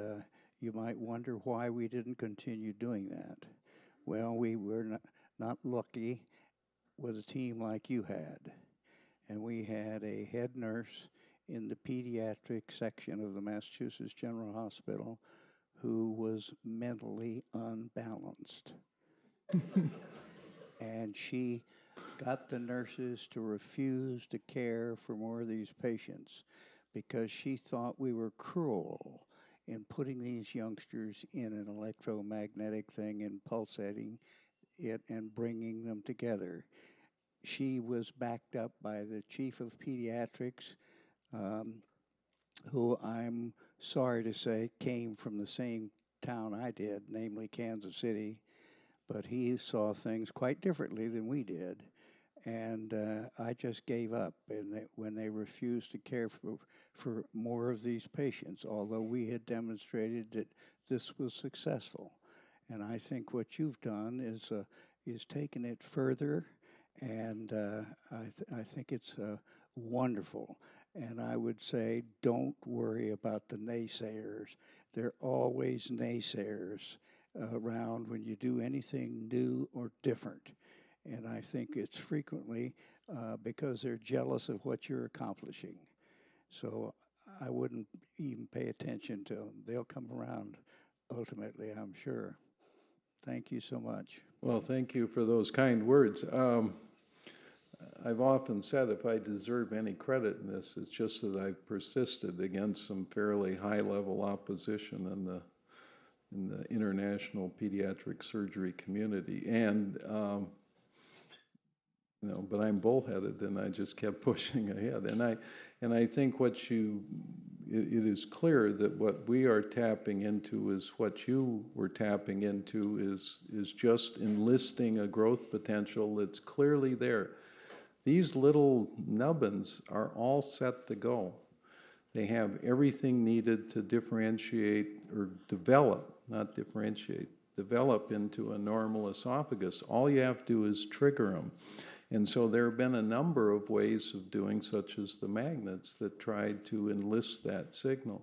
you might wonder why we didn't continue doing that. Well, we were not lucky with a team like you had. And we had a head nurse in the pediatric section of the Massachusetts General Hospital who was mentally unbalanced. And she got the nurses to refuse to care for more of these patients because she thought we were cruel in putting these youngsters in an electromagnetic thing and pulsating it and bringing them together. She was backed up by the chief of pediatrics, who I'm sorry to say came from the same town I did, namely Kansas City, but he saw things quite differently than we did. And I just gave up when they refused to care for more of these patients, although we had demonstrated that this was successful. And I think what you've done is taken it further, and I think it's wonderful. And I would say, don't worry about the naysayers. There are always naysayers around when you do anything new or different. And I think it's frequently because they're jealous of what you're accomplishing. So I wouldn't even pay attention to them. They'll come around ultimately, I'm sure. Thank you so much. Well, thank you for those kind words. I've often said if I deserve any credit in this, it's just that I've persisted against some fairly high-level opposition in the international pediatric surgery community. And but I'm bullheaded, and I just kept pushing ahead. And I think it is clear that what we are tapping into is what you were tapping into is just enlisting a growth potential that's clearly there. These little nubbins are all set to go. They have everything needed to differentiate or develop, not differentiate, develop into a normal esophagus. All you have to do is trigger them. And so there have been a number of ways of doing, such as the magnets, that tried to enlist that signal.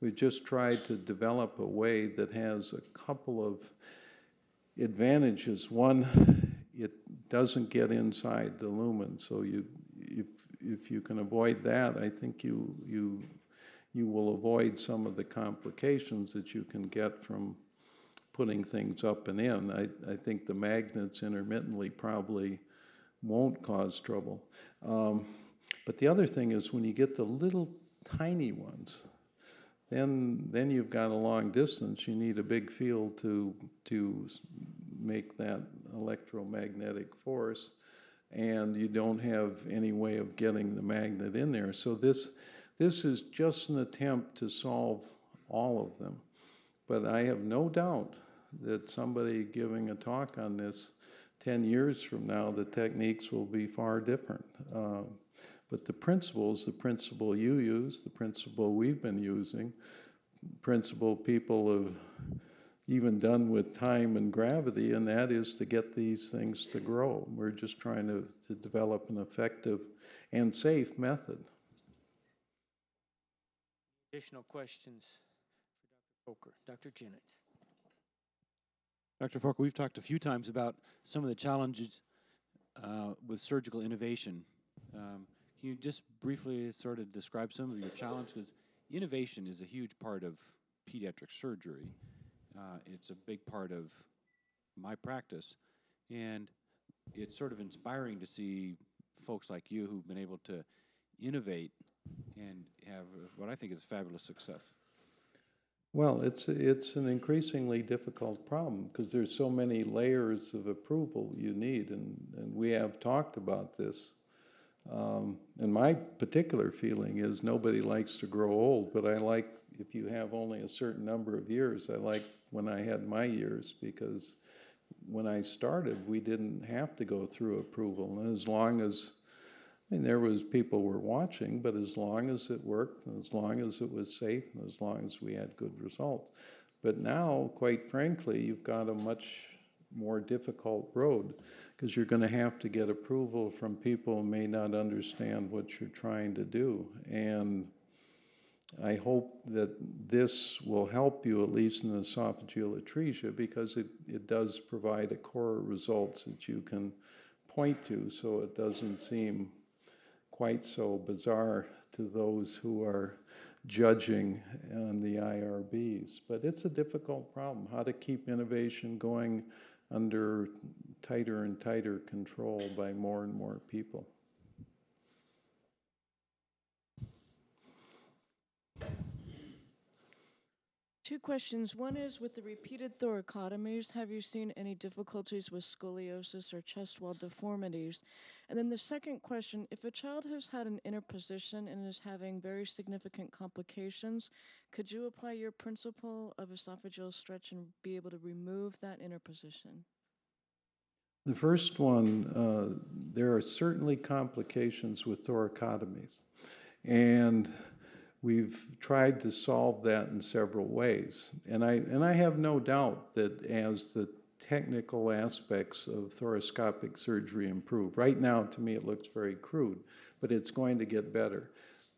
We've just tried to develop a way that has a couple of advantages. One, it doesn't get inside the lumen, so if you can avoid that, I think you you will avoid some of the complications that you can get from putting things up and in. I think the magnets intermittently probably won't cause trouble. But the other thing is when you get the little tiny ones, then you've got a long distance. You need a big field to make that electromagnetic force, and you don't have any way of getting the magnet in there. So this is just an attempt to solve all of them. But I have no doubt that somebody giving a talk on this 10 years from now, the techniques will be far different. But the principle you use, the principle we've been using, principle people have even done with time and gravity, and that is to get these things to grow. We're just trying to develop an effective and safe method. Additional questions for Dr. Foker? Dr. Jennings. Dr. Foker, we've talked a few times about some of the challenges with surgical innovation. Can you just briefly sort of describe some of your challenges? Because innovation is a huge part of pediatric surgery. It's a big part of my practice, and it's sort of inspiring to see folks like you who've been able to innovate and have what I think is fabulous success. Well, it's an increasingly difficult problem because there's so many layers of approval you need, and we have talked about this. And my particular feeling is nobody likes to grow old, but I like if you have only a certain number of years. I like when I had my years because when I started, we didn't have to go through approval, and as long as there was people were watching, but as long as it worked, and as long as it was safe, and as long as we had good results. But now, quite frankly, you've got a much more difficult road because you're going to have to get approval from people who may not understand what you're trying to do. And I hope that this will help you, at least in esophageal atresia, because it does provide a core of results that you can point to so it doesn't seem quite so bizarre to those who are judging on the IRBs. But it's a difficult problem, how to keep innovation going under tighter and tighter control by more and more people. Two questions. One is with the repeated thoracotomies, have you seen any difficulties with scoliosis or chest wall deformities? And then the second question, if a child has had an interposition and is having very significant complications, could you apply your principle of esophageal stretch and be able to remove that interposition? The first one, there are certainly complications with thoracotomies. And we've tried to solve that in several ways. And I have no doubt that as the technical aspects of thoracoscopic surgery improve, right now to me it looks very crude, but it's going to get better,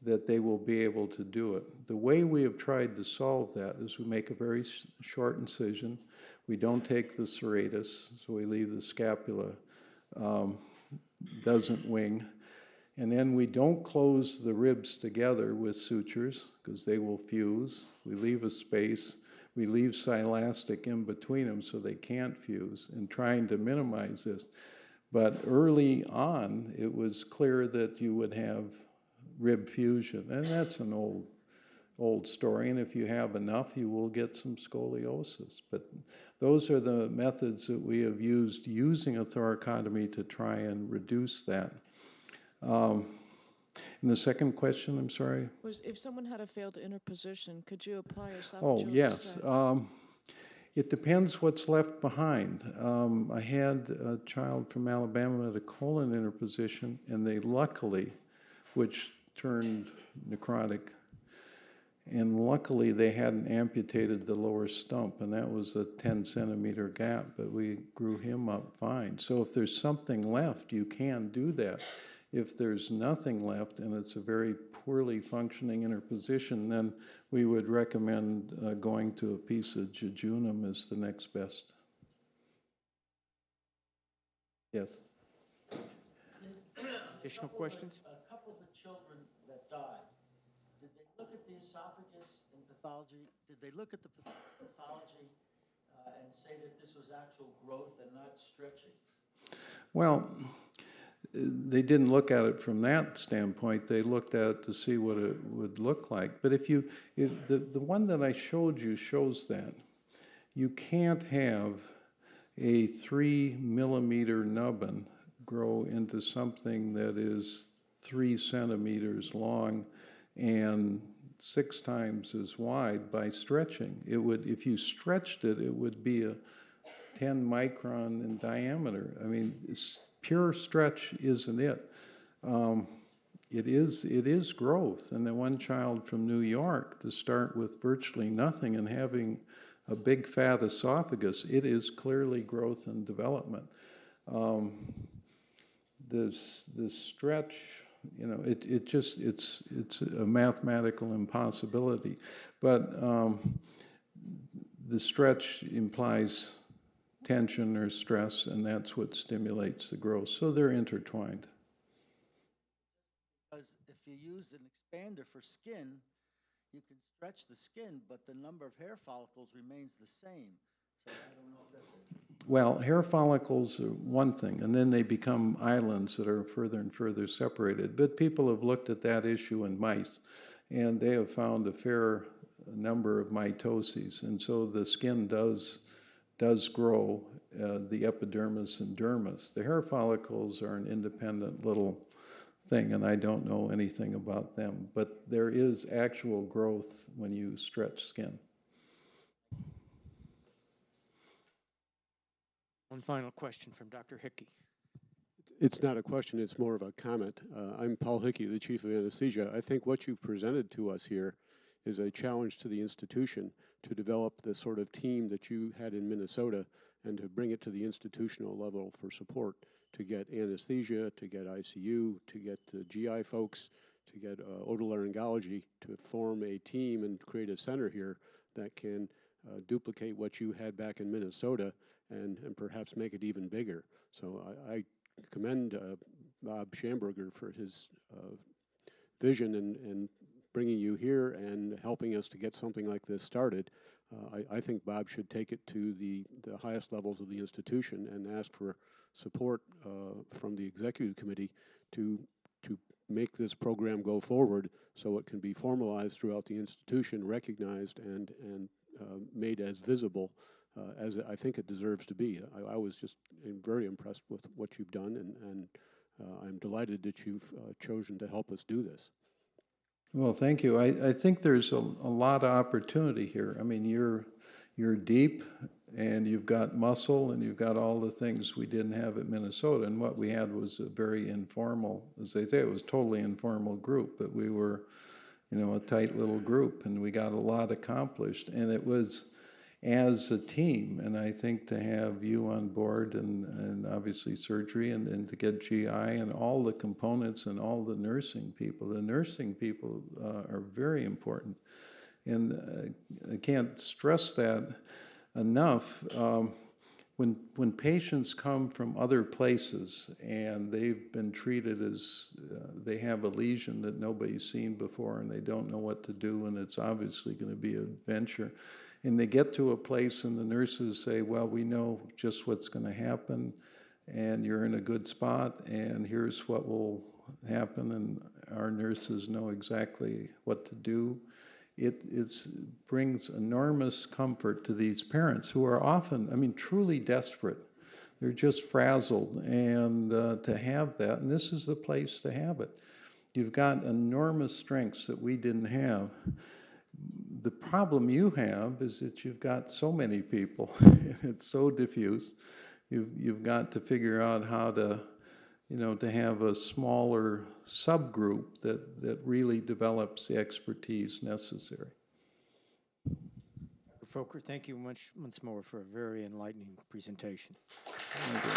that they will be able to do it. The way we have tried to solve that is we make a very short incision. We don't take the serratus, so we leave the scapula, doesn't wing. And then we don't close the ribs together with sutures because they will fuse. We leave a space. We leave silastic in between them so they can't fuse, and trying to minimize this. But early on, it was clear that you would have rib fusion, and that's an old story. And if you have enough, you will get some scoliosis. But those are the methods that we have used using a thoracotomy to try and reduce that. And the second question, I'm sorry? Was if someone had a failed interposition, could you apply esophageal Oh, yes. stretch? It depends what's left behind. I had a child from Alabama with a colon interposition, and they luckily, which turned necrotic, and luckily they hadn't amputated the lower stump, and that was a 10-centimeter gap, but we grew him up fine. So if there's something left, you can do that. If there's nothing left and it's a very poorly functioning interposition, then we would recommend going to a piece of jejunum as the next best. Yes? Additional questions? A couple of the children that died, did they look at the esophagus in pathology? Did they look at the pathology and say that this was actual growth and not stretching? Well, they didn't look at it from that standpoint. They looked at it to see what it would look like. But the one that I showed you shows that. You can't have a 3 millimeter nubbin grow into something that is 3 centimeters long and 6 times as wide by stretching. It would, if you stretched it, it would be a 10 micron in diameter. I mean, pure stretch isn't it. It is growth. And the one child from New York, to start with virtually nothing and having a big fat esophagus, it is clearly growth and development. This stretch, you know, it's a mathematical impossibility. But the stretch implies tension or stress, and that's what stimulates the growth. So they're intertwined. Because if you use an expander for skin, you can stretch the skin, but the number of hair follicles remains the same. So I don't know if that's it. Well, hair follicles are one thing, and then they become islands that are further and further separated. But people have looked at that issue in mice, and they have found a fair number of mitoses. And so the skin does grow, the epidermis and dermis. The hair follicles are an independent little thing, and I don't know anything about them. But there is actual growth when you stretch skin. One final question from Dr. Hickey. It's not a question, it's more of a comment. I'm Paul Hickey, the Chief of Anesthesia. I think what you've presented to us here is a challenge to the institution to develop the sort of team that you had in Minnesota and to bring it to the institutional level for support, to get anesthesia, to get ICU, to get GI folks, to get otolaryngology, to form a team and create a center here that can duplicate what you had back in Minnesota and perhaps make it even bigger. So I commend Bob Schamberger for his vision and bringing you here and helping us to get something like this started. I think Bob should take it to the highest levels of the institution and ask for support from the executive committee to make this program go forward so it can be formalized throughout the institution, recognized and made as visible as I think it deserves to be. I was just very impressed with what you've done, and I'm delighted that you've chosen to help us do this. Well, thank you. I think there's a lot of opportunity here. I mean, you're deep, and you've got muscle, and you've got all the things we didn't have at Minnesota. And what we had was a very informal, as they say, it was totally informal group, but we were, you know, a tight little group, and we got a lot accomplished. And it was as a team, and I think to have you on board and obviously surgery and to get GI and all the components and all the nursing people are very important. And I can't stress that enough. When patients come from other places and they've been treated as they have a lesion that nobody's seen before and they don't know what to do, and it's obviously going to be an adventure, and they get to a place and the nurses say, well, we know just what's going to happen and you're in a good spot and here's what will happen, and our nurses know exactly what to do. It brings enormous comfort to these parents who are often, I mean, truly desperate. They're just frazzled, and to have that, and this is the place to have it. You've got enormous strengths that we didn't have. The problem you have is that you've got so many people. It's so diffuse. You've got to figure out how to, you know, to have a smaller subgroup that really develops the expertise necessary. Dr. Foker, thank you once more for a very enlightening presentation. Thank you.